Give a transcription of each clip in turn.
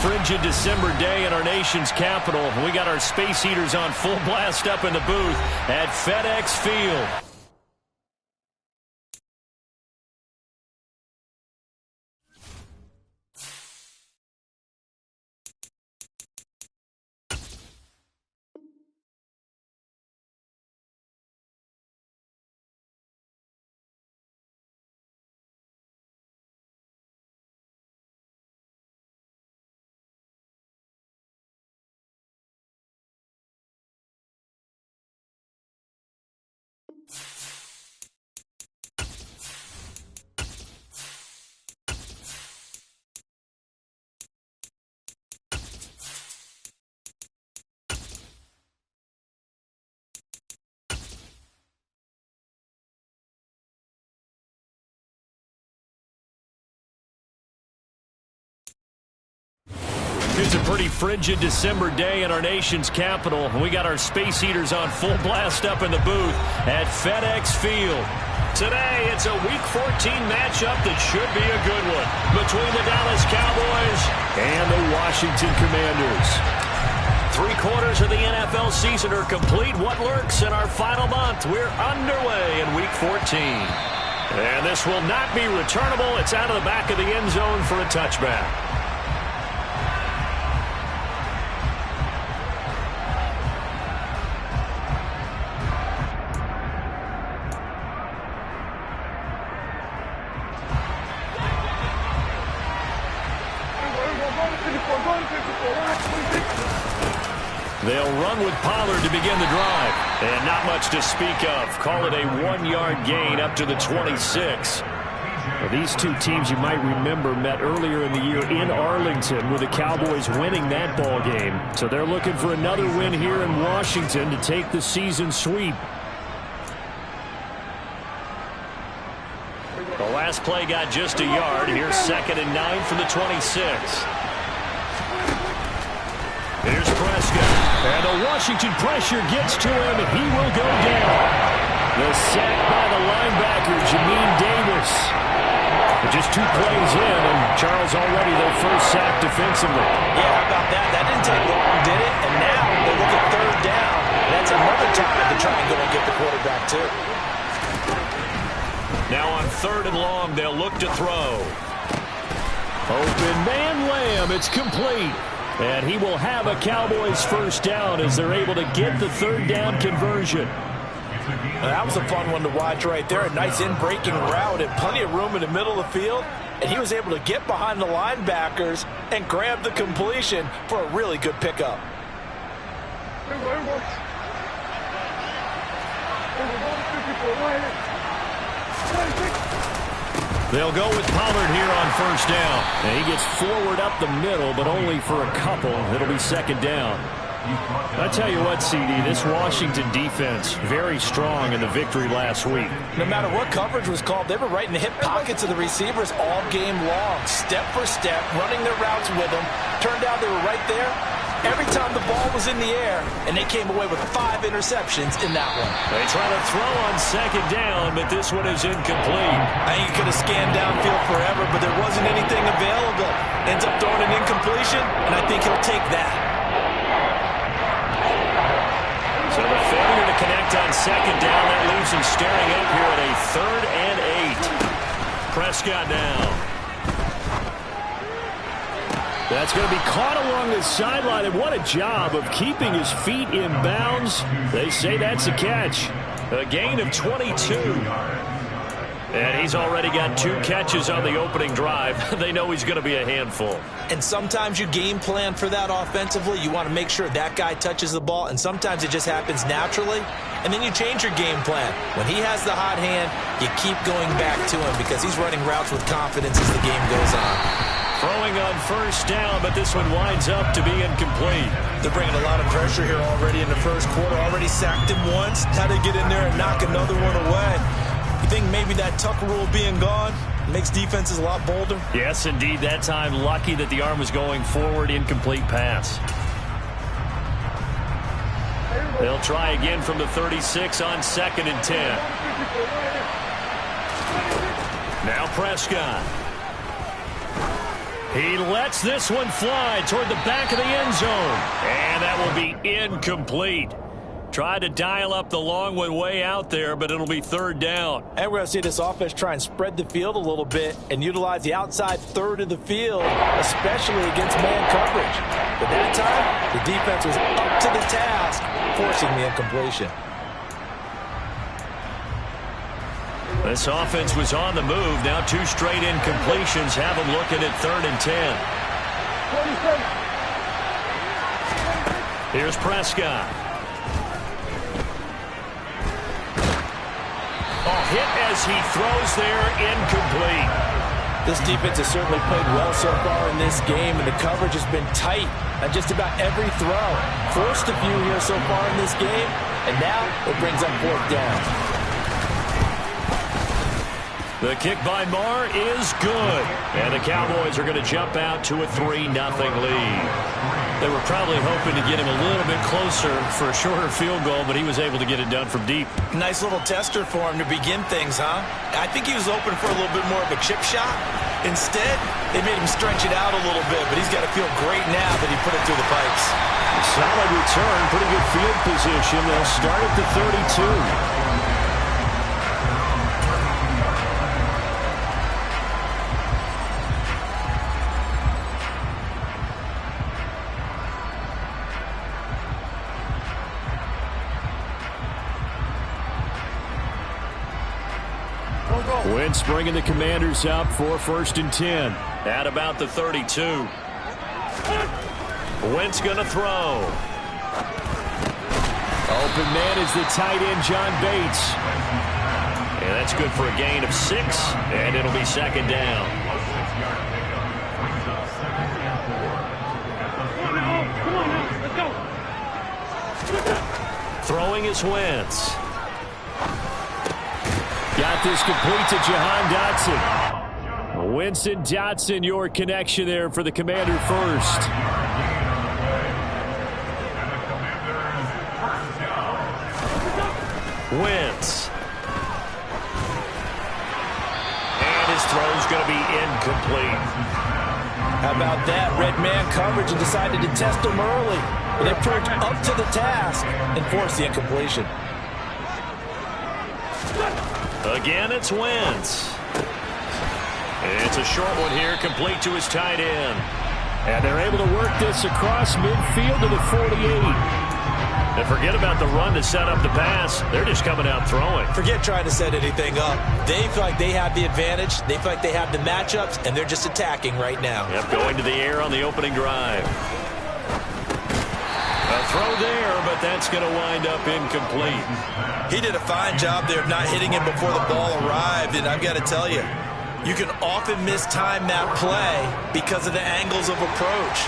frigid December day in our nation's capital. We got our space heaters on full blast up in the booth at FedEx Field. It's a pretty frigid December day in our nation's capital. We got our space heaters on full blast up in the booth at FedEx Field. Today, it's a Week 14 matchup that should be a good one between the Dallas Cowboys and the Washington Commanders. 3/4 of the NFL season are complete. What lurks in our final month? We're underway in Week 14. And this will not be returnable. It's out of the back of the end zone for a touchback. They'll run with Pollard to begin the drive. And not much to speak of. Call it a 1-yard gain up to the 26. Well, these two teams, you might remember, met earlier in the year in Arlington with the Cowboys winning that ball game. So they're looking for another win here in Washington to take the season sweep. The last play got just a yard. Here's 2nd and 9 from the 26. Here's Prescott. And the Washington pressure gets to him, and he will go down. The sack by the linebacker, Jamin Davis. Just 2 plays in, and Charles already their first sack defensively. Yeah, how about that? That didn't take long, did it? And now they look at 3rd down. That's another time to try and go and get the quarterback, too. Now on 3rd and long, they'll look to throw. Open man Lamb, it's complete. And he will have a Cowboys first down as they're able to get the 3rd down conversion. That was a fun one to watch right there. A nice in-breaking route and plenty of room in the middle of the field. And he was able to get behind the linebackers and grab the completion for a really good pickup. They'll go with Pollard here on 1st down. And he gets forward up the middle, but only for a couple. It'll be 2nd down. I tell you what, CD, this Washington defense, very strong in the victory last week. No matter what coverage was called, they were right in the hip pockets of the receivers all game long. Step for step, running their routes with them. Turned out they were right there every time the ball was in the air, and they came away with 5 interceptions in that one. They try to throw on 2nd down, but this one is incomplete. I think he could have scanned downfield forever, but there wasn't anything available. Ends up throwing an incompletion, and I think he'll take that. So the failure to connect on 2nd down, that leaves him staring up here at a 3rd and 8. Prescott now. That's going to be caught along the sideline, and what a job of keeping his feet in bounds. They say that's a catch. A gain of 22. And he's already got 2 catches on the opening drive. They know he's going to be a handful. And sometimes you game plan for that offensively. You want to make sure that guy touches the ball, and sometimes it just happens naturally. And then you change your game plan. When he has the hot hand, you keep going back to him because he's running routes with confidence as the game goes on. Throwing on 1st down, but this one winds up to be incomplete. They're bringing a lot of pressure here already in the 1st quarter. Already sacked him once. Had to get in there and knock another one away. You think maybe that tuck rule being gone makes defenses a lot bolder? Yes, indeed. That time, lucky that the arm was going forward. Incomplete pass. They'll try again from the 36 on 2nd and 10. Now Prescott. He lets this one fly toward the back of the end zone. And that will be incomplete. Tried to dial up the long one way out there, but it'll be third down. And we're going to see this offense try and spread the field a little bit and utilize the outside third of the field, especially against man coverage. But that time, the defense was up to the task, forcing the incompletion. This offense was on the move. Now 2 straight incompletions have them looking at 3rd and 10. Here's Prescott. Hit as he throws there, incomplete. This defense has certainly played well so far in this game, and the coverage has been tight on just about every throw. Forced a few here so far in this game, and now it brings up 4th down. The kick by Marr is good, and the Cowboys are going to jump out to a 3-0 lead. They were probably hoping to get him a little bit closer for a shorter field goal, but he was able to get it done from deep. Nice little tester for him to begin things, huh? I think he was open for a little bit more of a chip shot. Instead, they made him stretch it out a little bit, but he's got to feel great now that he put it through the pipes. Solid return, pretty good field position. They'll start at the 32. Wentz bringing the Commanders up for 1st and 10 at about the 32. Wentz going to throw. Open man is the tight end, John Bates. And that's good for a gain of 6, and it'll be 2nd down. Throwing is Wentz. Got this complete to Jahan Dotson. Winston Dotson, your connection there for the Commander first. Wentz. And his throw's going to be incomplete. How about that? Red man coverage and decided to test him early. But they proved up to the task and forced the incompletion. Again, it's Wentz. It's a short one here, complete to his tight end. And they're able to work this across midfield to the 48. And forget about the run to set up the pass. They're just coming out throwing. Forget trying to set anything up. They feel like they have the advantage. They feel like they have the matchups, and they're just attacking right now. Yep, going to the air on the opening drive. A throw there, but that's going to wind up incomplete. He did a fine job there of not hitting him before the ball arrived, and I've got to tell you, you can often mistime that play because of the angles of approach.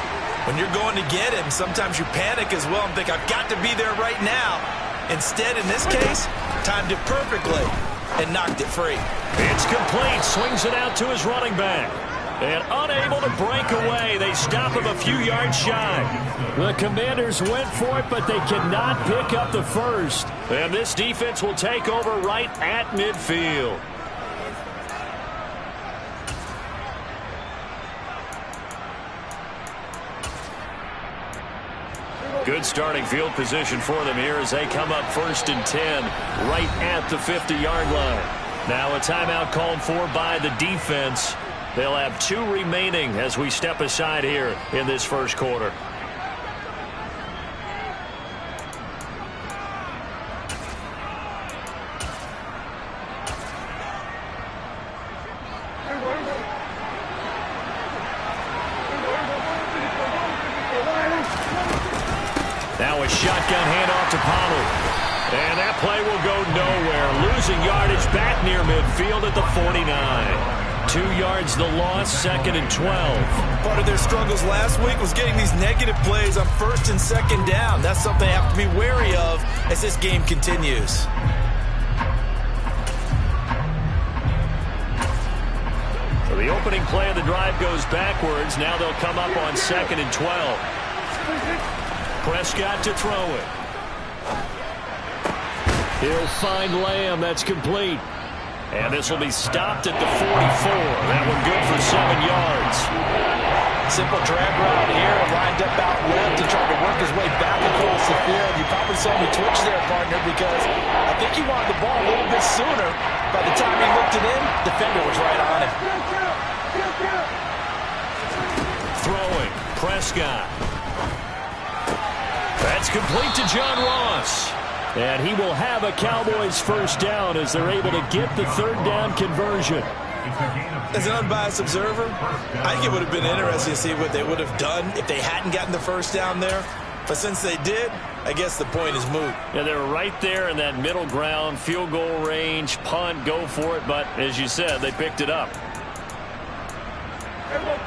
When you're going to get him, sometimes you panic as well and think, I've got to be there right now. Instead, in this case, timed it perfectly and knocked it free. It's complete. Swings it out to his running back. And unable to break away, they stop him a few yards shy. The Commanders went for it, but they cannot pick up the first. And this defense will take over right at midfield. Good starting field position for them here as they come up 1st and 10 right at the 50-yard line. Now a timeout called for by the defense. They'll have 2 remaining as we step aside here in this first quarter. Now a shotgun handoff to Pollard. And that play will go nowhere. Losing yardage back near midfield at the 49. 2 yards the loss, 2nd and 12. Part of their struggles last week was getting these negative plays on 1st and 2nd down. That's something they have to be wary of as this game continues. So the opening play of the drive goes backwards. Now they'll come up on 2nd and 12. Prescott to throw it. He'll find Lamb. That's complete. And this will be stopped at the 44. That one good for 7 yards. Simple drag route here, lined up out left and tried to work his way back across the field. You probably saw me twitch there, partner, because I think he wanted the ball a little bit sooner. By the time he looked it in, defender was right on him. Throwing, Prescott. That's complete to John Ross. And he will have a Cowboys first down as they're able to get the third down conversion. As an unbiased observer, I think it would have been interesting to see what they would have done if they hadn't gotten the first down there. But since they did, I guess the point is moot. Yeah, they're right there in that middle ground, field goal range, punt, go for it. But as you said, they picked it up.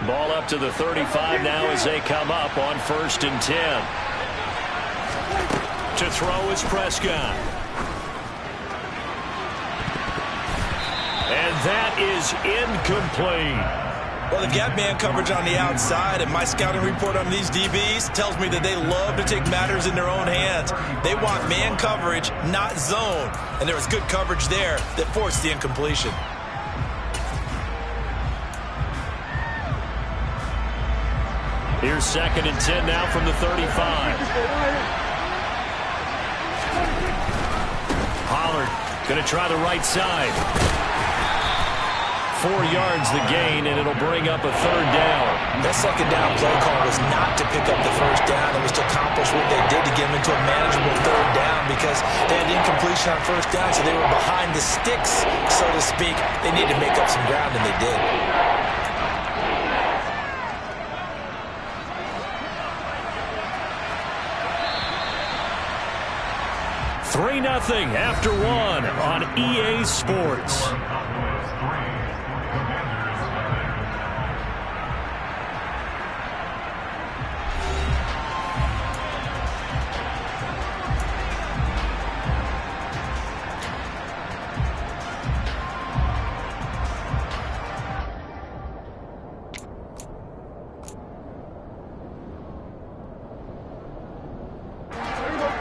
Ball up to the 35 now as they come up on 1st and 10. To throw is Prescott. And that is incomplete. Well, they've got man coverage on the outside, and my scouting report on these DBs tells me that they love to take matters in their own hands. They want man coverage, not zone. And there was good coverage there that forced the incompletion. Here's 2nd and 10 now from the 35. Pollard going to try the right side. 4 yards the gain, and it'll bring up a 3rd down. That 2nd down play call was not to pick up the first down. It was to accomplish what they did to get them into a manageable 3rd down because they had incompletion on 1st down, so they were behind the sticks, so to speak. They needed to make up some ground, and they did. 3-0 after 1 on EA Sports.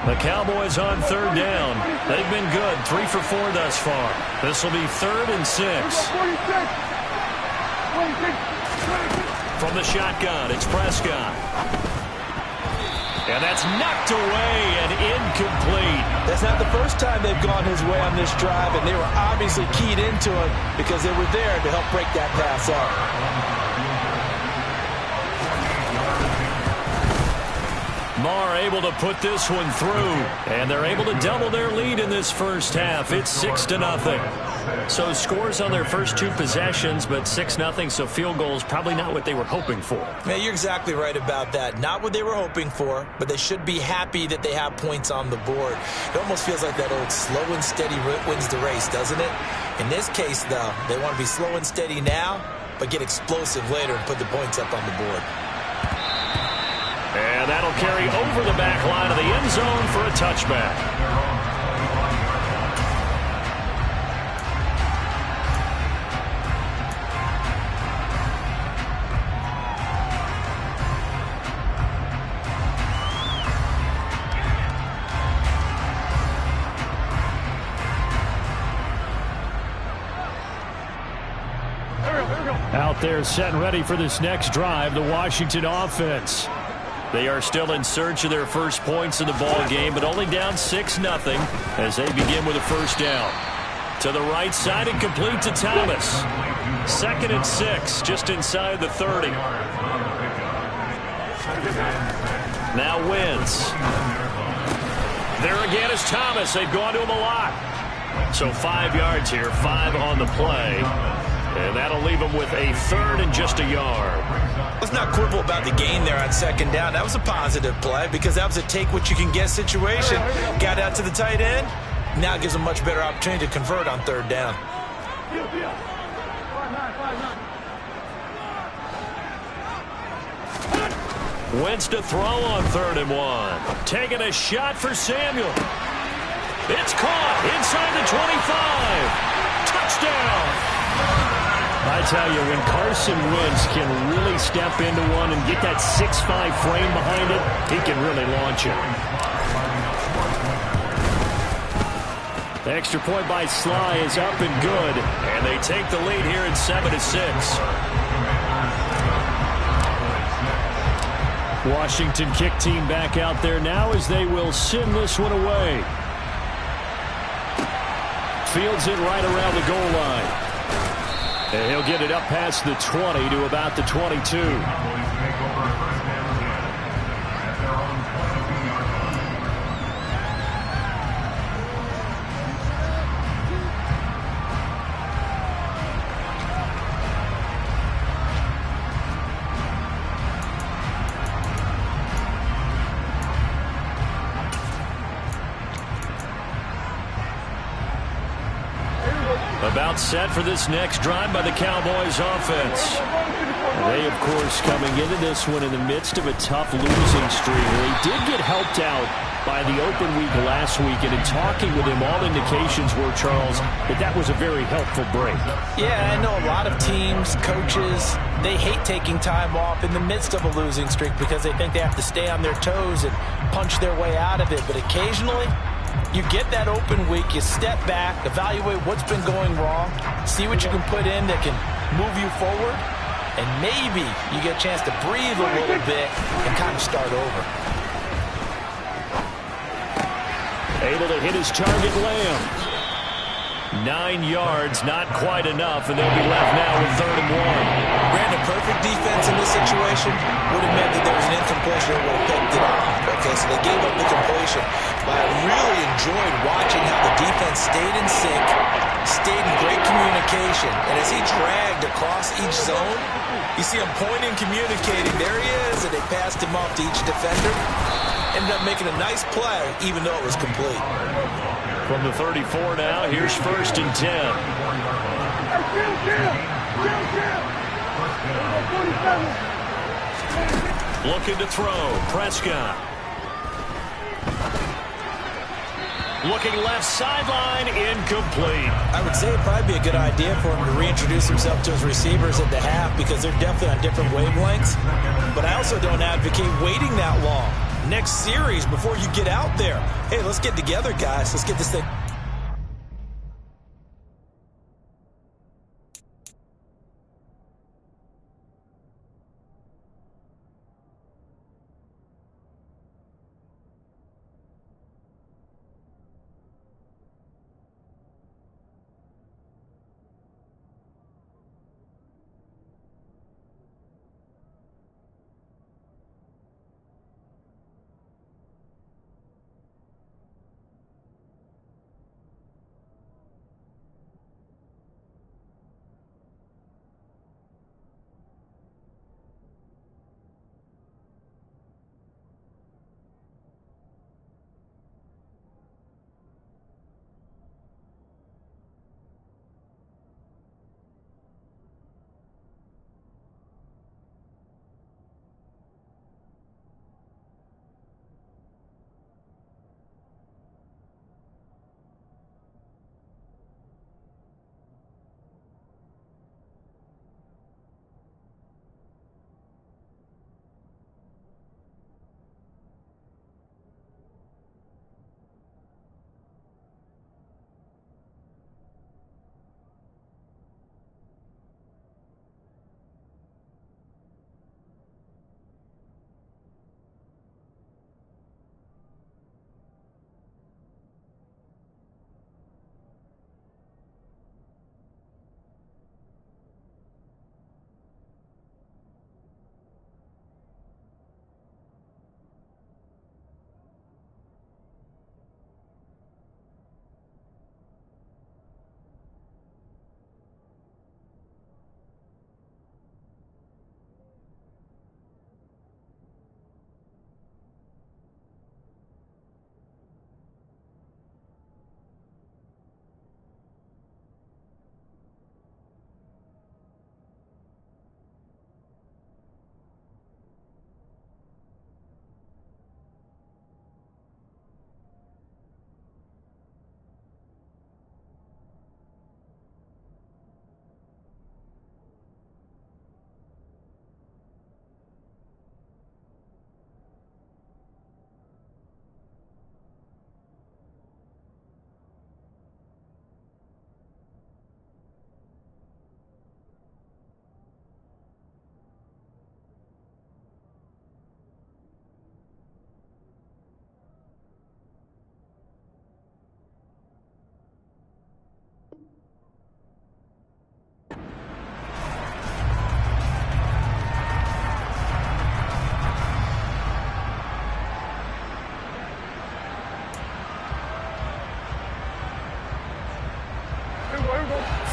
The Cowboys on 3rd down. They've been good, 3 for 4 thus far. This will be 3rd and 6. From the shotgun, it's Prescott. And that's knocked away and incomplete. That's not the first time they've gone his way on this drive, and they were obviously keyed into it because they were there to help break that pass up. Marr able to put this one through, and they're able to double their lead in this first half. It's 6-0. So scores on their first 2 possessions, but 6-0, so field goals probably not what they were hoping for. Yeah, you're exactly right about that. Not what they were hoping for, but they should be happy that they have points on the board. It almost feels like that old slow and steady wins the race, doesn't it? In this case, though, they want to be slow and steady now, but get explosive later and put the points up on the board. And that'll carry over the back line of the end zone for a touchback. Out there set and ready for this next drive, the Washington offense. They are still in search of their first points in the ball game, but only down 6-0 as they begin with a first down. To the right side and complete to Thomas. 2nd and 6, just inside the 30. Now Wentz. There again is Thomas. They've gone to him a lot. So 5 yards here, 5 on the play. And that'll leave them with a 3rd and just a yard. Let's not quibble about the gain there on 2nd down. That was a positive play because that was a take-what-you-can-get situation. Got out to the tight end. Now it gives them a much better opportunity to convert on 3rd down. Wentz to throw on 3rd and 1. Taking a shot for Samuel. It's caught inside the 25. Touchdown. I tell you, when Carson Wentz can really step into one and get that 6'5" frame behind it, he can really launch it. The extra point by Sly is up and good, and they take the lead here at 7-6. Washington kick team back out there now as they will send this one away. Fields it right around the goal line. And he'll get it up past the 20 to about the 22. About set for this next drive by the Cowboys offense. They, of course, coming into this one in the midst of a tough losing streak. They did get helped out by the open week last week, and in talking with him, all indications were, Charles, that was a very helpful break. Yeah, I know a lot of teams, coaches, they hate taking time off in the midst of a losing streak because they think they have to stay on their toes and punch their way out of it. But occasionally, you get that open week, you step back, evaluate what's been going wrong, see what you can put in that can move you forward, and maybe you get a chance to breathe a little bit and kind of start over. Able to hit his target, Lamb. 9 yards, not quite enough, and they'll be left now with 3rd and 1. Brandon, perfect defense in this situation would have meant that there was an incompletion that would have picked it off. Okay, so they gave up the completion. But I really enjoyed watching how the defense stayed in sync, stayed in great communication, and as he dragged across each zone, you see him pointing, communicating. There he is, and they passed him off to each defender. Ended up making a nice play, even though it was complete. From the 34 now, here's 1st and 10. Looking to throw. Prescott. Looking left sideline, incomplete. I would say it'd probably be a good idea for him to reintroduce himself to his receivers at the half because they're definitely on different wavelengths. But I also don't advocate waiting that long. Next series, before you get out there, hey, let's get together, guys. Let's get this thing.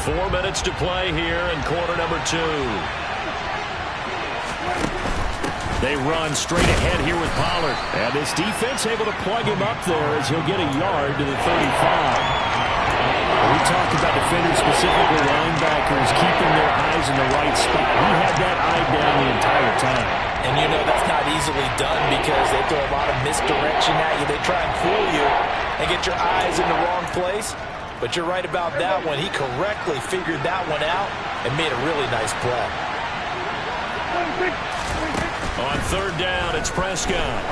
4 minutes to play here in quarter number 2. They run straight ahead here with Pollard. And this defense able to plug him up there as he'll get a yard to the 35. We talked about defenders, specifically linebackers, keeping their eyes in the right spot. He had that eye down the entire time. And you know that's not easily done because they throw a lot of misdirection at you. They try and fool you and get your eyes in the wrong place. But you're right about that one. He correctly figured that one out and made a really nice play. On third down, it's Prescott.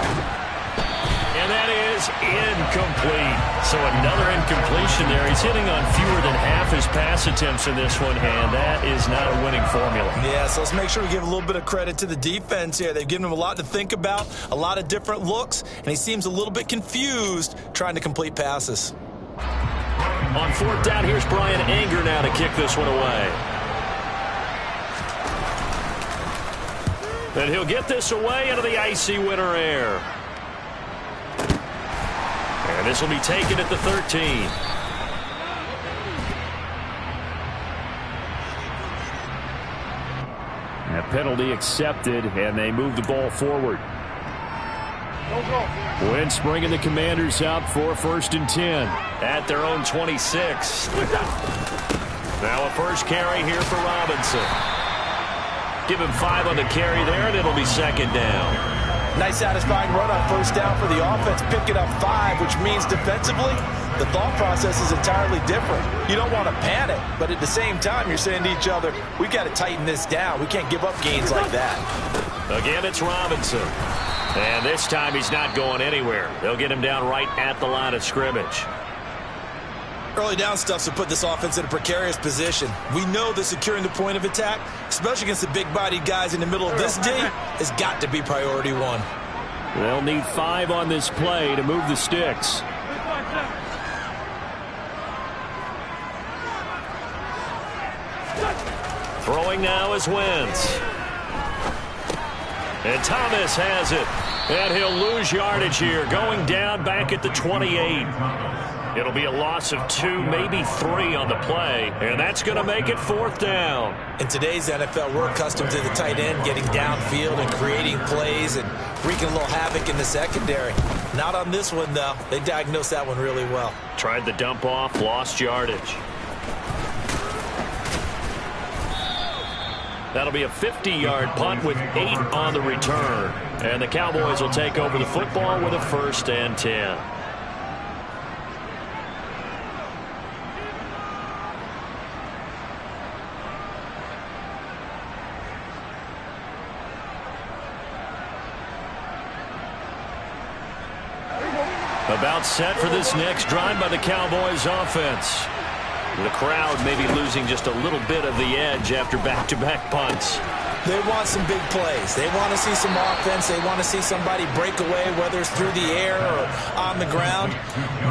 And that is incomplete. So another incompletion there. He's hitting on fewer than half his pass attempts in this one, and that is not a winning formula. Yeah, so let's make sure we give a little bit of credit to the defense here. They've given him a lot to think about, a lot of different looks, and he seems a little bit confused trying to complete passes. On fourth down, here's Brian Anger now to kick this one away. And he'll get this away into the icy winter air. And this will be taken at the 13. A penalty accepted, and they move the ball forward. Wentz bringing the Commanders up for 1st and 10 at their own 26. Now a first carry here for Robinson. Give him 5 on the carry there, and it'll be 2nd down. Nice satisfying run on 1st down for the offense, picking up 5, which means defensively, the thought process is entirely different. You don't want to panic, but at the same time, you're saying to each other, we've got to tighten this down. We can't give up gains like that. Again, it's Robinson. And this time he's not going anywhere. They'll get him down right at the line of scrimmage. Early down stuff to put this offense in a precarious position. We know that securing the point of attack, especially against the big-bodied guys in the middle of this D, has got to be priority 1. They'll need 5 on this play to move the sticks. Throwing now is Wentz. And Thomas has it. And he'll lose yardage here, going down back at the 28. It'll be a loss of 2, maybe 3 on the play, and that's going to make it 4th down. In today's NFL, we're accustomed to the tight end getting downfield and creating plays and wreaking a little havoc in the secondary. Not on this one, though. They diagnosed that one really well. Tried the dump off, lost yardage. That'll be a 50-yard punt with 8 on the return. And the Cowboys will take over the football with a 1st and 10. About set for this next drive by the Cowboys offense. The crowd maybe losing just a little bit of the edge after back-to-back punts. They want some big plays. They want to see some offense. They want to see somebody break away, whether it's through the air or on the ground.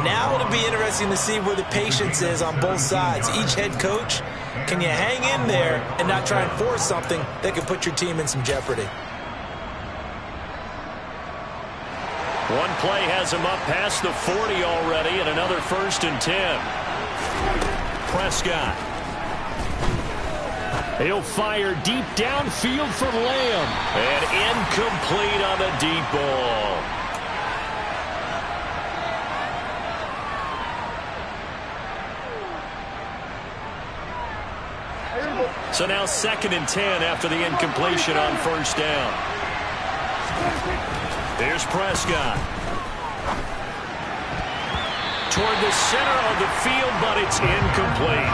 Now it'll be interesting to see where the patience is on both sides. Each head coach, can you hang in there and not try and force something that could put your team in some jeopardy? One play has him up past the 40 already, and another 1st and 10. Prescott. He'll fire deep downfield for Lamb. And incomplete on the deep ball. So now 2nd and 10 after the incompletion on 1st down. Here's Prescott. Toward the center of the field, but it's incomplete.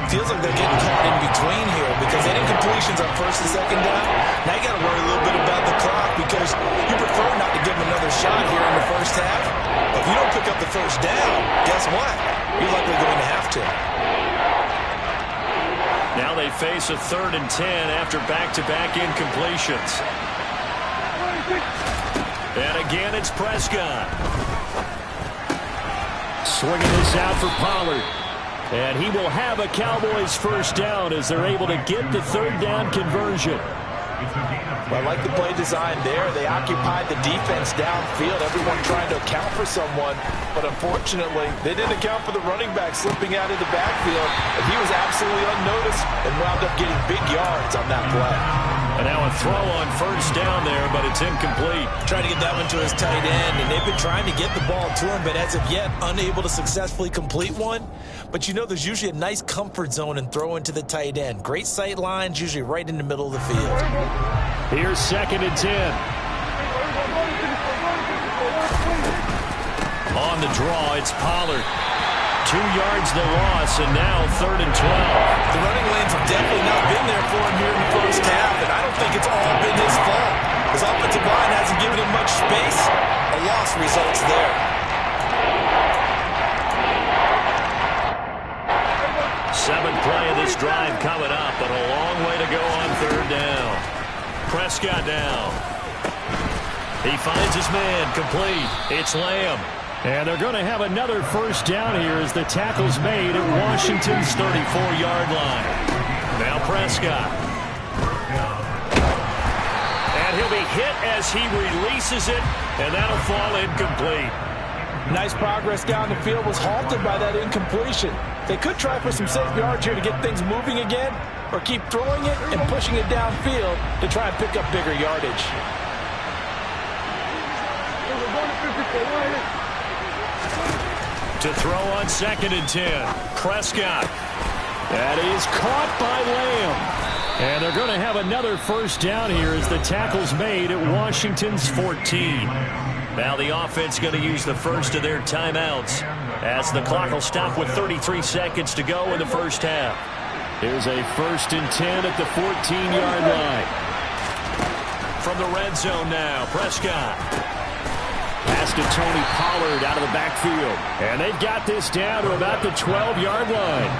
Feels like they're getting caught in between here because they had incompletions on 1st and 2nd down. Now you got to worry a little bit about the clock because you prefer not to give them another shot here in the 1st half. But if you don't pick up the 1st down, guess what? You're likely going to have to. Now they face a 3rd and 10 after back-to-back incompletions. And again, it's Prescott. Swinging this out for Pollard. And he will have a Cowboys 1st down as they're able to get the 3rd down conversion. Well, I like the play design there. They occupied the defense downfield, everyone trying to account for someone. But unfortunately, they didn't account for the running back slipping out of the backfield. And he was absolutely unnoticed and wound up getting big yards on that play. And now a throw on first down there, but it's incomplete. Trying to get that one to his tight end, and they've been trying to get the ball to him, but as of yet, unable to successfully complete one. But you know there's usually a nice comfort zone in throwing to the tight end. Great sight lines, usually right in the middle of the field. Here's 2nd and 10. On the draw, it's Pollard. 2 yards the loss, and now 3rd and 12. The running lanes have definitely not been there for him here in the first half, and I don't think it's all been his fault. His offensive line hasn't given him much space. A loss results there. 7th play of this drive coming up, but a long way to go on 3rd down. Prescott now. He finds his man, complete. It's Lamb. And they're going to have another first down here as the tackle's made at Washington's 34-yard line. Now Prescott. And he'll be hit as he releases it, and that'll fall incomplete. Nice progress down the field, was halted by that incompletion. They could try for some safe yards here to get things moving again, or keep throwing it and pushing it downfield to try and pick up bigger yardage. To throw on 2nd and 10. Prescott. That is caught by Lamb. And they're going to have another first down here as the tackle's made at Washington's 14. Now the offense going to use the first of their timeouts as the clock will stop with 33 seconds to go in the first half. Here's a 1st and 10 at the 14-yard line. From the red zone now, Prescott. Pass to Tony Pollard out of the backfield. And they've got this down to about the 12-yard line.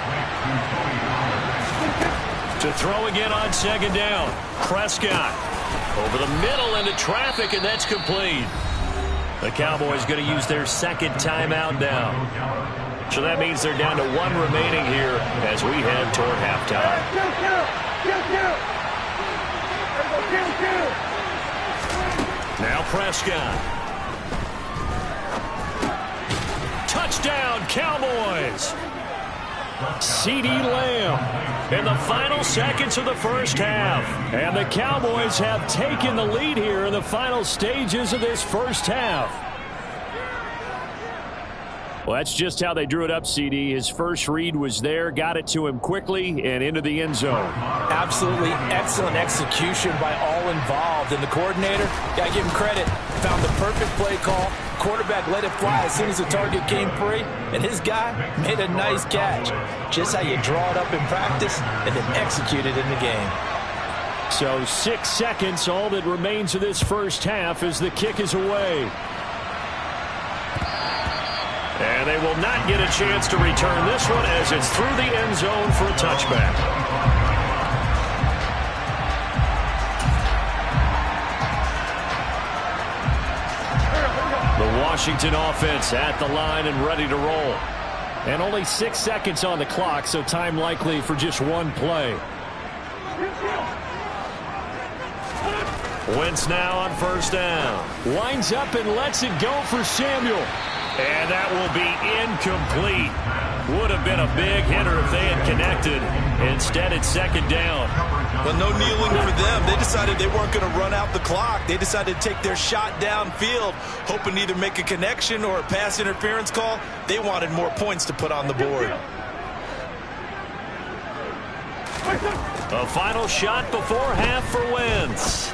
To throw again on 2nd down. Prescott over the middle into traffic, and that's complete. The Cowboys going to use their 2nd timeout now. So that means they're down to 1 remaining here as we head toward halftime. Now Prescott. Touchdown, Cowboys. CeeDee Lamb in the final seconds of the first half. And the Cowboys have taken the lead here in the final stages of this first half. Well, that's just how they drew it up, CD. His first read was there, got it to him quickly, and into the end zone. Absolutely excellent execution by all involved. And the coordinator, got to give him credit, found the perfect play call. Quarterback let it fly as soon as the target came free, and his guy made a nice catch. Just how you draw it up in practice and then execute it in the game. So 6 seconds, all that remains of this first half as the kick is away. And they will not get a chance to return this one as it's through the end zone for a touchback. The Washington offense at the line and ready to roll. And only 6 seconds on the clock, so time likely for just one play. Wentz now on first down. Winds up and lets it go for Samuel. And that will be incomplete. Would have been a big hitter if they had connected. Instead, it's second down. Well, no kneeling for them. They decided they weren't going to run out the clock. They decided to take their shot downfield, hoping to either make a connection or a pass interference call. They wanted more points to put on the board. A final shot before half for Wentz.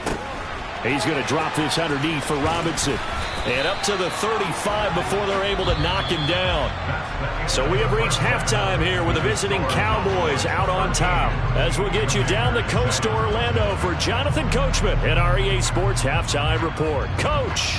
He's going to drop this underneath for Robinson. And up to the 35 before they're able to knock him down. So we have reached halftime here with the visiting Cowboys out on top. As we'll get you down the coast to Orlando for Jonathan Coachman at our EA Sports Halftime Report. Coach.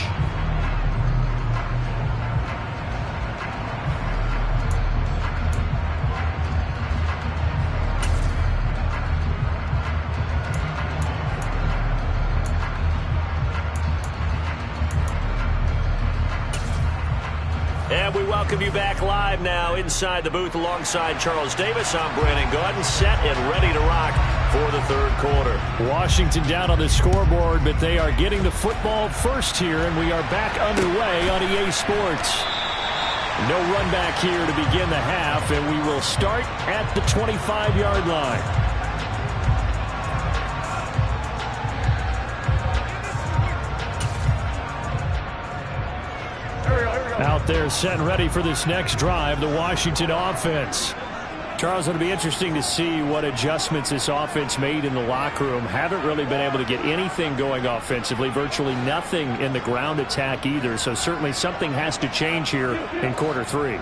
And we welcome you back live now inside the booth alongside Charles Davis. I'm Brandon Gaudin, set and ready to rock for the third quarter. Washington down on the scoreboard, but they are getting the football first here, and we are back underway on EA Sports. No run back here to begin the half, and we will start at the 25-yard line. Out there set and ready for this next drive, the Washington offense. Charles, it'll be interesting to see what adjustments this offense made in the locker room. Haven't really been able to get anything going offensively, virtually nothing in the ground attack either, so certainly something has to change here in quarter three.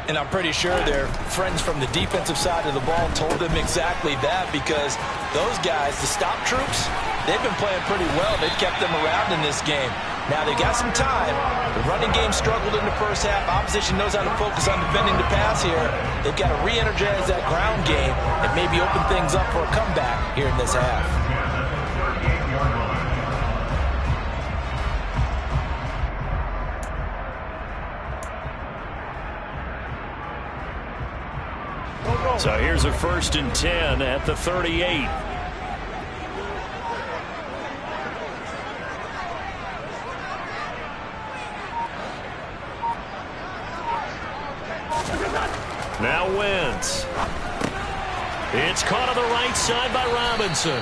And I'm pretty sure their friends from the defensive side of the ball told them exactly that, because those guys, the stop troops, they've been playing pretty well. They've kept them around in this game. Now they've got some time. The running game struggled in the first half. Opposition knows how to focus on defending the pass here. They've got to re-energize that ground game and maybe open things up for a comeback here in this half. So here's a 1st and 10 at the 38. Now Wentz. It's caught on the right side by Robinson.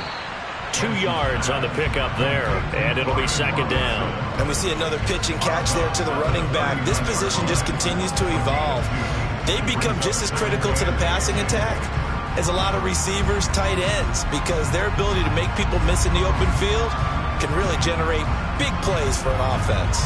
2 yards on the pickup there, and it'll be 2nd down. And we see another pitch and catch there to the running back. This position just continues to evolve. They become just as critical to the passing attack as a lot of receivers, tight ends, because their ability to make people miss in the open field can really generate big plays for an offense.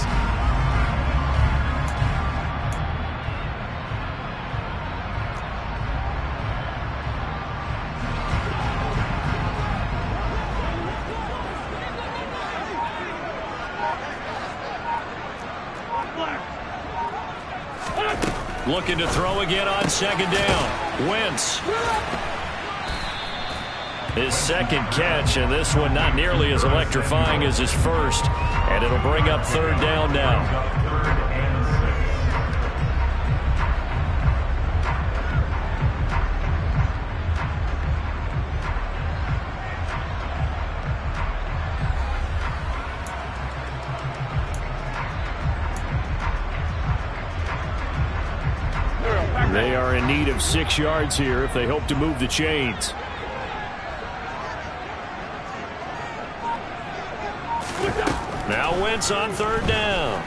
Looking to throw again on 2nd down. Wentz. His 2nd catch, and this one not nearly as electrifying as his first. And it'll bring up 3rd down now. They are in need of 6 yards here if they hope to move the chains. Now Wentz on 3rd down.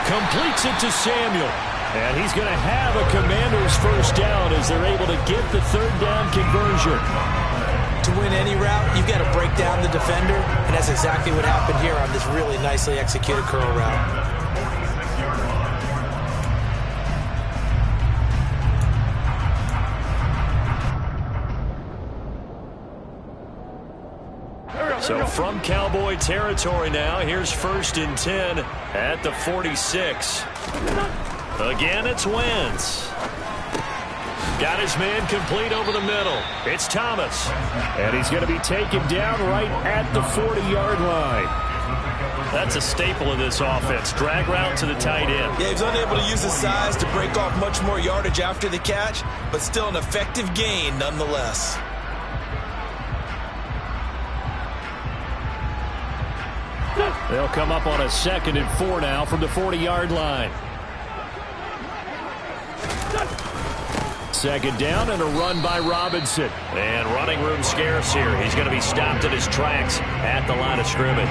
Completes it to Samuel. And he's going to have a Commander's 1st down as they're able to get the 3rd down conversion. To win any route, you've got to break down the defender, and that's exactly what happened here on this really nicely executed curl route. So from Cowboy territory now, here's 1st and 10 at the 46. Again, it's Wentz. Got his man complete over the middle. It's Thomas. And he's going to be taken down right at the 40-yard line. That's a staple of this offense. Drag route to the tight end. Yeah, he was unable to use his size to break off much more yardage after the catch, but still an effective gain nonetheless. They'll come up on a 2nd and 4 now from the 40-yard line. 2nd down and a run by Robinson. And running room scarce here. He's going to be stopped in his tracks at the line of scrimmage.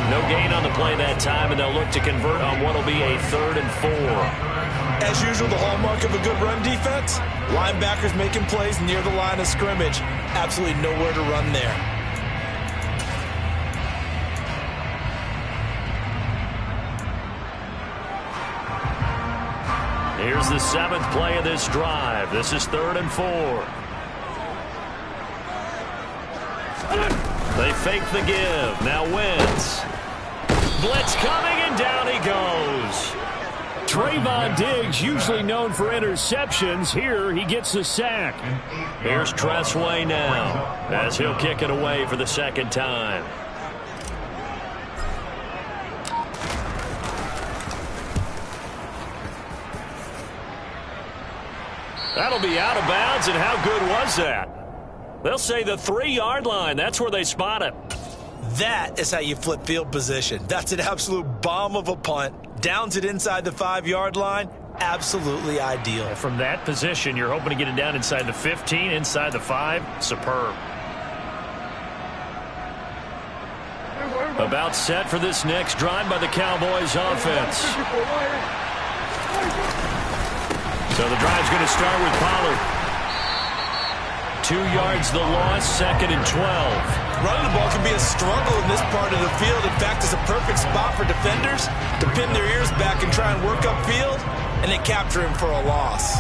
No gain on the play that time, and they'll look to convert on what will be a 3rd and 4. As usual, the hallmark of a good run defense, linebackers making plays near the line of scrimmage. Absolutely nowhere to run there. Here's the 7th play of this drive. This is 3rd and 4. They fake the give. Now Wentz. Blitz coming, and down he goes. Trayvon Diggs, usually known for interceptions. Here he gets the sack. Here's Tressway now, as he'll kick it away for the 2nd time. That'll be out of bounds, and how good was that? They'll say the 3-yard line. That's where they spot it. That is how you flip field position. That's an absolute bomb of a punt. Downs it inside the 5-yard line. Absolutely ideal. From that position, you're hoping to get it down inside the 15, inside the 5. Superb. About set for this next drive by the Cowboys offense. So the drive's going to start with Pollard. 2 yards the loss, 2nd and 12. Running the ball can be a struggle in this part of the field. In fact, it's a perfect spot for defenders to pin their ears back and try and work upfield, and they capture him for a loss.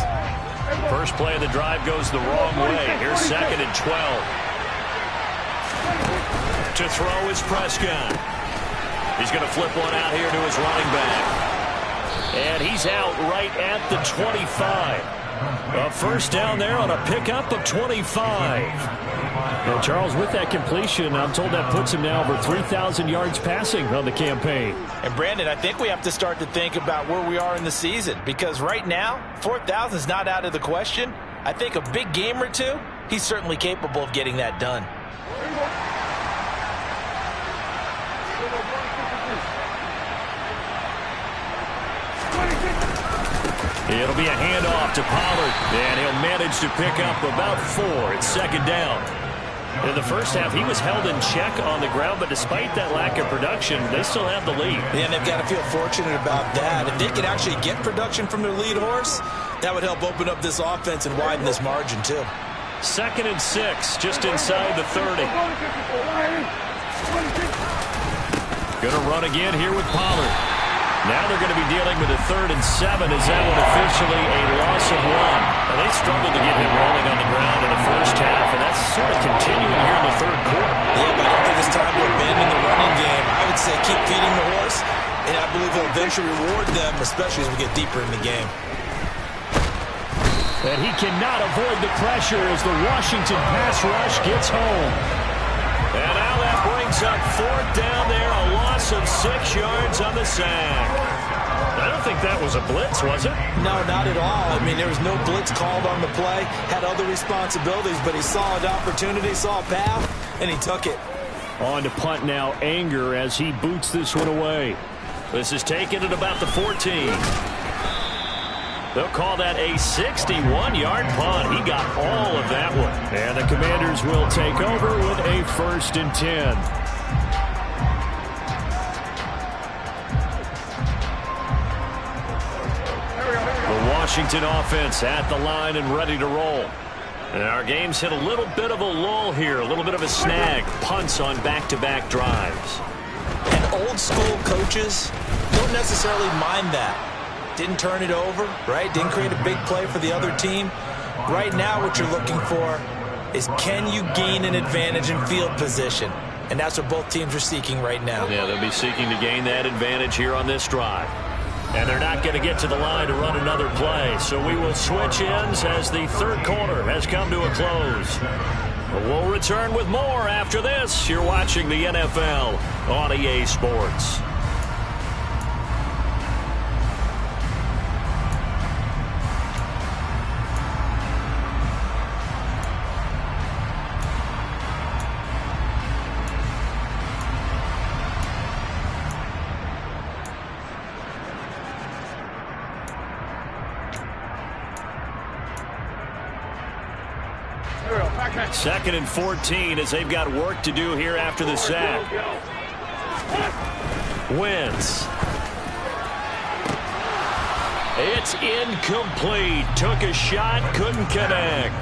First play of the drive goes the wrong way. Here's 2nd and 12. To throw is Prescott. He's going to flip one out here to his running back. And he's out right at the 25. A first down there on a pickup of 25. And Charles, with that completion, I'm told that puts him now over 3,000 yards passing on the campaign. And Brandon, I think we have to start to think about where we are in the season, because right now, 4,000 is not out of the question. I think a big game or two, he's certainly capable of getting that done. It'll be a handoff to Pollard, and he'll manage to pick up about 4. It's 2nd down. In the first half, he was held in check on the ground, but despite that lack of production, they still have the lead. Yeah, and they've got to feel fortunate about that. If they could actually get production from their lead horse, that would help open up this offense and widen this margin, too. 2nd and 6, just inside the 30. Going to run again here with Pollard. Now they're going to be dealing with a 3rd and 7 as that one officially a loss of 1. Now they struggled to get him rolling on the ground in the first half, and that's sort of continuing here in the 3rd quarter. Yeah, but I don't think it's time to abandon the running game. I would say keep feeding the horse, and I believe he'll eventually reward them, especially as we get deeper in the game. And he cannot avoid the pressure as the Washington pass rush gets home. And now that brings up 4th down there, a loss of 6 yards on the sack. I don't think that was a blitz, was it? No, not at all. I mean, there was no blitz called on the play, had other responsibilities, but he saw an opportunity, saw a path, and he took it. On to punt now, Anger, as he boots this one away. This is taken at about the 14. They'll call that a 61-yard punt. He got all of that one. And the Commanders will take over with a 1st and 10. The Washington offense at the line and ready to roll. And our game's hit a little bit of a lull here, a little bit of a snag. Punts on back-to-back drives. And old-school coaches don't necessarily mind that. Didn't turn it over, right? Didn't create a big play for the other team. Right now what you're looking for is, can you gain an advantage in field position? And that's what both teams are seeking right now. Yeah, they'll be seeking to gain that advantage here on this drive. And they're not going to get to the line to run another play. So we will switch ends as the 3rd quarter has come to a close. We'll return with more after this. You're watching the NFL on EA Sports. Second and 14 as they've got work to do here after the sack. Wentz. It's incomplete. Took a shot, couldn't connect.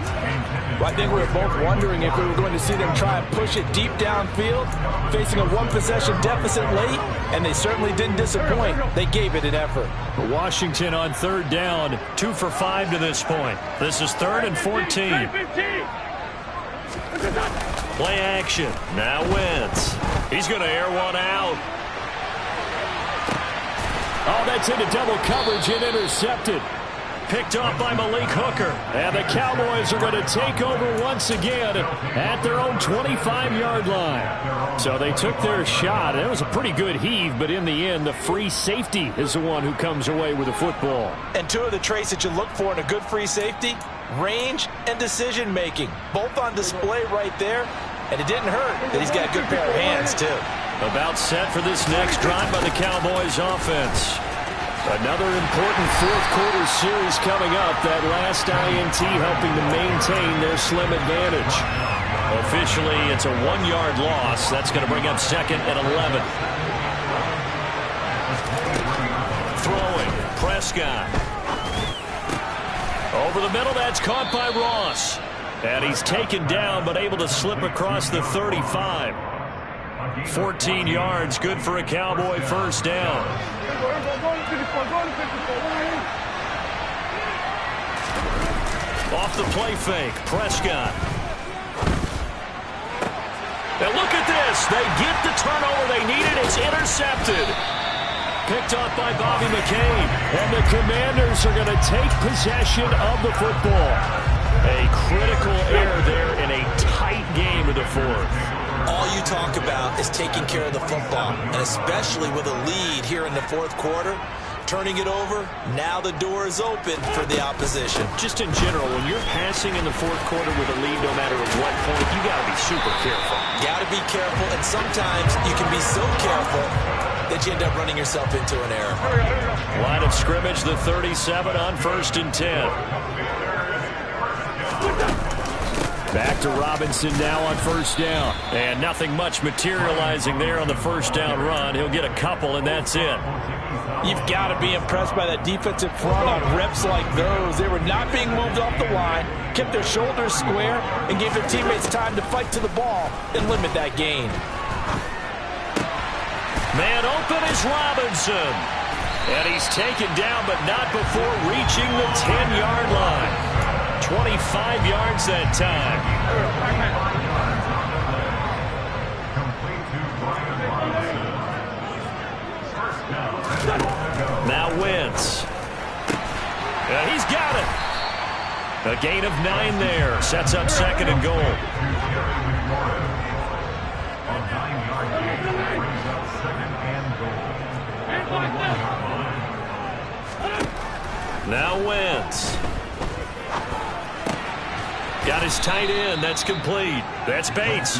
Well, I think we were both wondering if we were going to see them try and push it deep downfield, facing a 1-possession deficit late, and they certainly didn't disappoint. They gave it an effort. Washington on 3rd down, 2 for 5 to this point. This is 3rd and 14. Play action. Now Wentz. He's going to air one out. Oh, that's into double coverage and intercepted. Picked off by Malik Hooker. And the Cowboys are going to take over once again at their own 25-yard line. So they took their shot. It was a pretty good heave, but in the end, the free safety is the one who comes away with the football. And 2 of the traits that you look for in a good free safety: range and decision-making, both on display right there. And it didn't hurt that he's got a good pair of hands, too. About set for this next drive by the Cowboys offense. Another important fourth quarter series coming up. That last INT helping to maintain their slim advantage. Officially, it's a 1-yard loss. That's going to bring up 2nd and 11. Throwing, Prescott. Over the middle, that's caught by Ross. And he's taken down, but able to slip across the 35. 14 yards, good for a Cowboy first down. Off the play fake, Prescott. And look at this. They get the turnover they needed. It's intercepted. Picked off by Bobby McCain. And the Commanders are going to take possession of the football. A critical error there in a tight game of the fourth. All you talk about is taking care of the football, and especially with a lead here in the fourth quarter. Turning it over, now the door is open for the opposition. Just in general, when you're passing in the fourth quarter with a lead, no matter at what point, you got to be super careful. Got to be careful, and sometimes you can be so careful that you end up running yourself into an error. Line of scrimmage, the 37 on 1st and 10. Back to Robinson now on 1st down. And nothing much materializing there on the 1st down run. He'll get a couple, and that's it. You've got to be impressed by that defensive front on reps like those. They were not being moved off the line, kept their shoulders square, and gave their teammates time to fight to the ball and limit that gain. Man open is Robinson. And he's taken down, but not before reaching the 10-yard line. 25 yards that time. Now Wentz. And he's got it. A gain of 9 there. Sets up 2nd and goal. Now Wentz. Got his tight end. That's complete. That's Bates.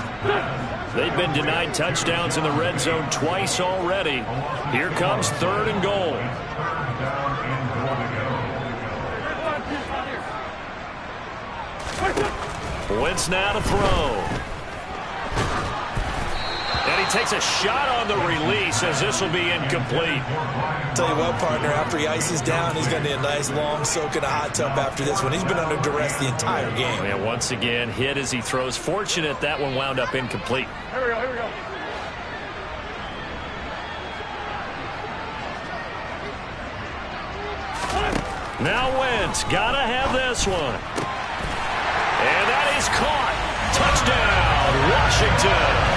They've been denied touchdowns in the red zone twice already. Here comes 3rd and goal. Wentz now to throw. And he takes a shot on the release as this will be incomplete. Tell you what, partner, after he ices down, he's going to need a nice long soak in a hot tub after this one. He's been under duress the entire game. And once again, hit as he throws. Fortunate that one wound up incomplete. Here we go, here we go. Now Wentz, gotta have this one. And that is caught. Touchdown, Washington.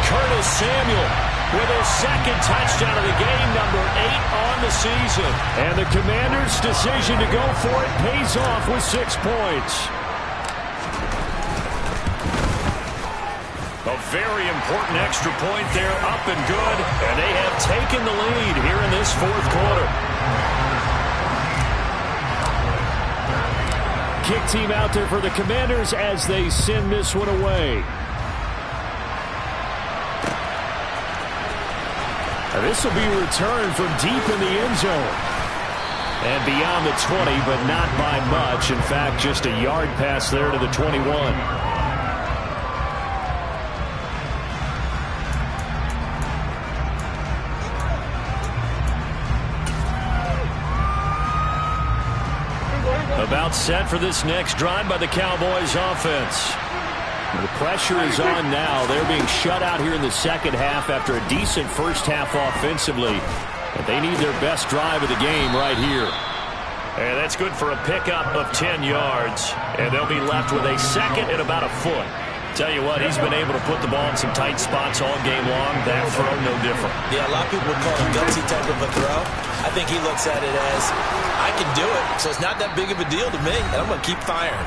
Curtis Samuel with his 2nd touchdown of the game, number 8 on the season. And the Commanders' decision to go for it pays off with 6 points. A very important extra point there, up and good. And they have taken the lead here in this fourth quarter. Kick team out there for the Commanders as they send this one away. This will be returned from deep in the end zone. And beyond the 20, but not by much. In fact, just a yard pass there to the 21. About set for this next drive by the Cowboys offense. The pressure is on now. They're being shut out here in the second half after a decent first half offensively. But they need their best drive of the game right here. And that's good for a pickup of 10 yards. And they'll be left with a 2nd and about a foot. Tell you what, he's been able to put the ball in some tight spots all game long. That throw, no different. Yeah, a lot of people call it gutsy type of a throw. I think he looks at it as, I can do it, so it's not that big of a deal to me, and I'm going to keep firing.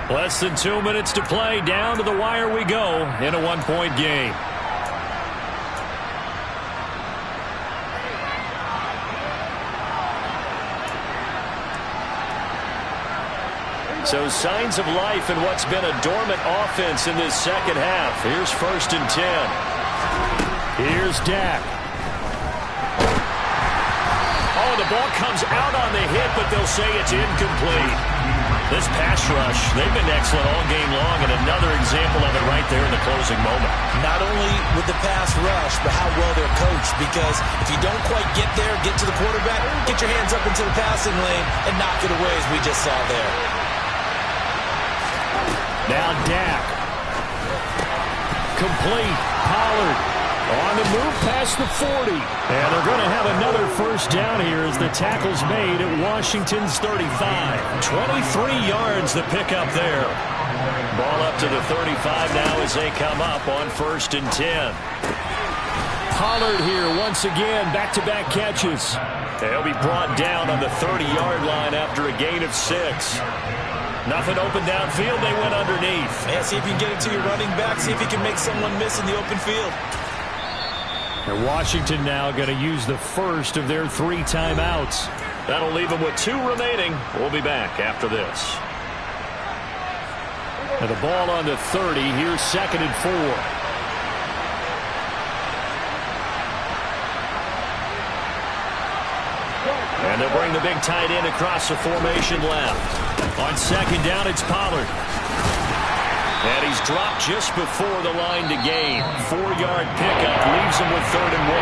Less than 2 minutes to play. Down to the wire we go in a 1-point game. So signs of life in what's been a dormant offense in this second half. Here's 1st and 10. Here's Dak. Oh, the ball comes out on the hit, but they'll say it's incomplete. This pass rush, they've been excellent all game long, and another example of it right there in the closing moment. Not only with the pass rush, but how well they're coached, because if you don't quite get there, get to the quarterback, get your hands up into the passing lane and knock it away, as we just saw there. Now Dak. Complete. Pollard. On the move past the 40. And they're going to have another first down here as the tackle's made at Washington's 35. 23 yards the pickup there. Ball up to the 35 now as they come up on 1st and 10. Pollard here once again, back-to-back catches. They'll be brought down on the 30-yard line after a gain of 6. Nothing open downfield, they went underneath. Yeah, see if you can get it to your running back, see if you can make someone miss in the open field. And Washington now going to use the first of their 3 timeouts. That'll leave them with 2 remaining. We'll be back after this. And the ball on the 30. Here's 2nd and 4. And they'll bring the big tight end across the formation left. On 2nd down, it's Pollard. And he's dropped just before the line to gain. 4-yard pickup leaves him with 3rd and 1.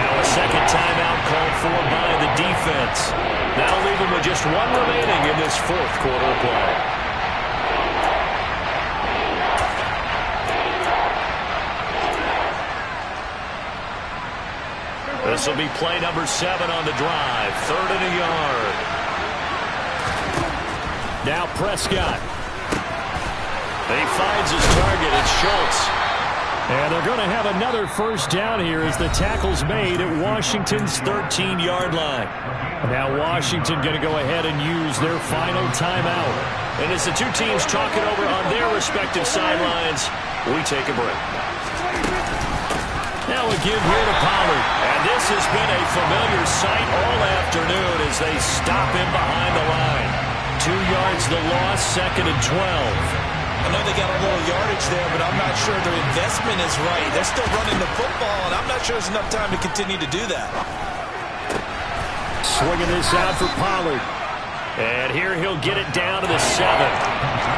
Now a second timeout called for by the defense. That'll leave him with just 1 remaining in this 4th quarter of play. This will be play number 7 on the drive. 3rd and a yard. Now Prescott. He finds his target. It's Schultz. And they're going to have another first down here as the tackle's made at Washington's 13-yard line. Now Washington going to go ahead and use their final timeout. And as the 2 teams talk it over on their respective sidelines, we take a break. Now a give here to Pollard. And this has been a familiar sight all afternoon as they stop him behind the line. 2 yards the loss, 2nd and 12. I know they got a little yardage there, but I'm not sure their investment is right. They're still running the football, and I'm not sure there's enough time to continue to do that. Swinging this out for Pollard. And here he'll get it down to the 7.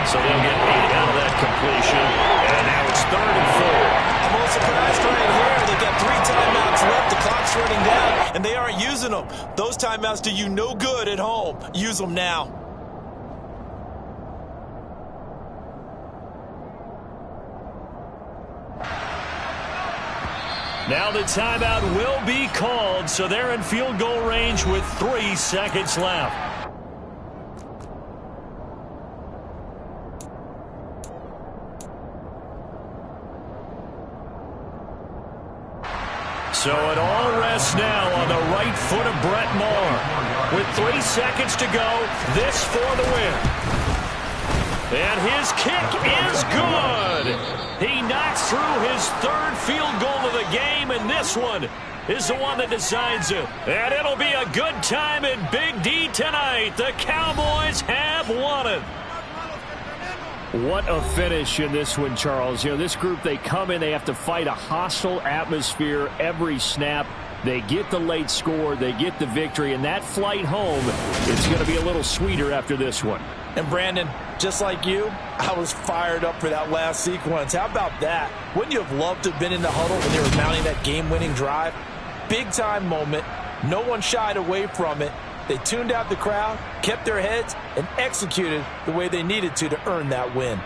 So they'll get 8 out of that completion. And now it's 3rd and 4. I'm a little surprised right here. They've got 3 timeouts left. The clock's running down, and they aren't using them. Those timeouts do you no good at home. Use them now. Now the timeout will be called, so they're in field goal range with 3 seconds left. So it all rests now on the right foot of Brett Maher. With 3 seconds to go, this for the win. And his kick is good. He knocks through his 3rd field goal of the game, and this one is the one that decides it. And it'll be a good time in Big D tonight. The Cowboys have won it. What a finish in this one, Charles. You know, this group, they come in, they have to fight a hostile atmosphere every snap. They get the late score, they get the victory, and that flight home, it's going to be a little sweeter after this one. And Brandon, just like you, I was fired up for that last sequence. How about that? Wouldn't you have loved to have been in the huddle when they were mounting that game-winning drive? Big-time moment. No one shied away from it. They tuned out the crowd, kept their heads, and executed the way they needed to earn that win.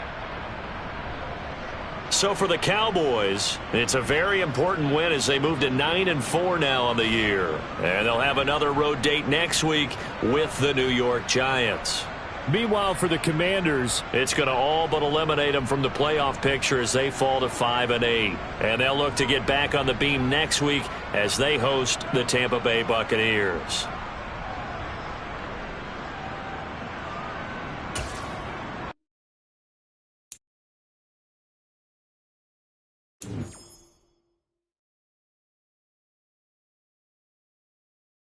So for the Cowboys, it's a very important win as they move to 9-4 now on the year. And they'll have another road date next week with the New York Giants. Meanwhile, for the Commanders, it's going to all but eliminate them from the playoff picture as they fall to 5-8. And they'll look to get back on the beam next week as they host the Tampa Bay Buccaneers.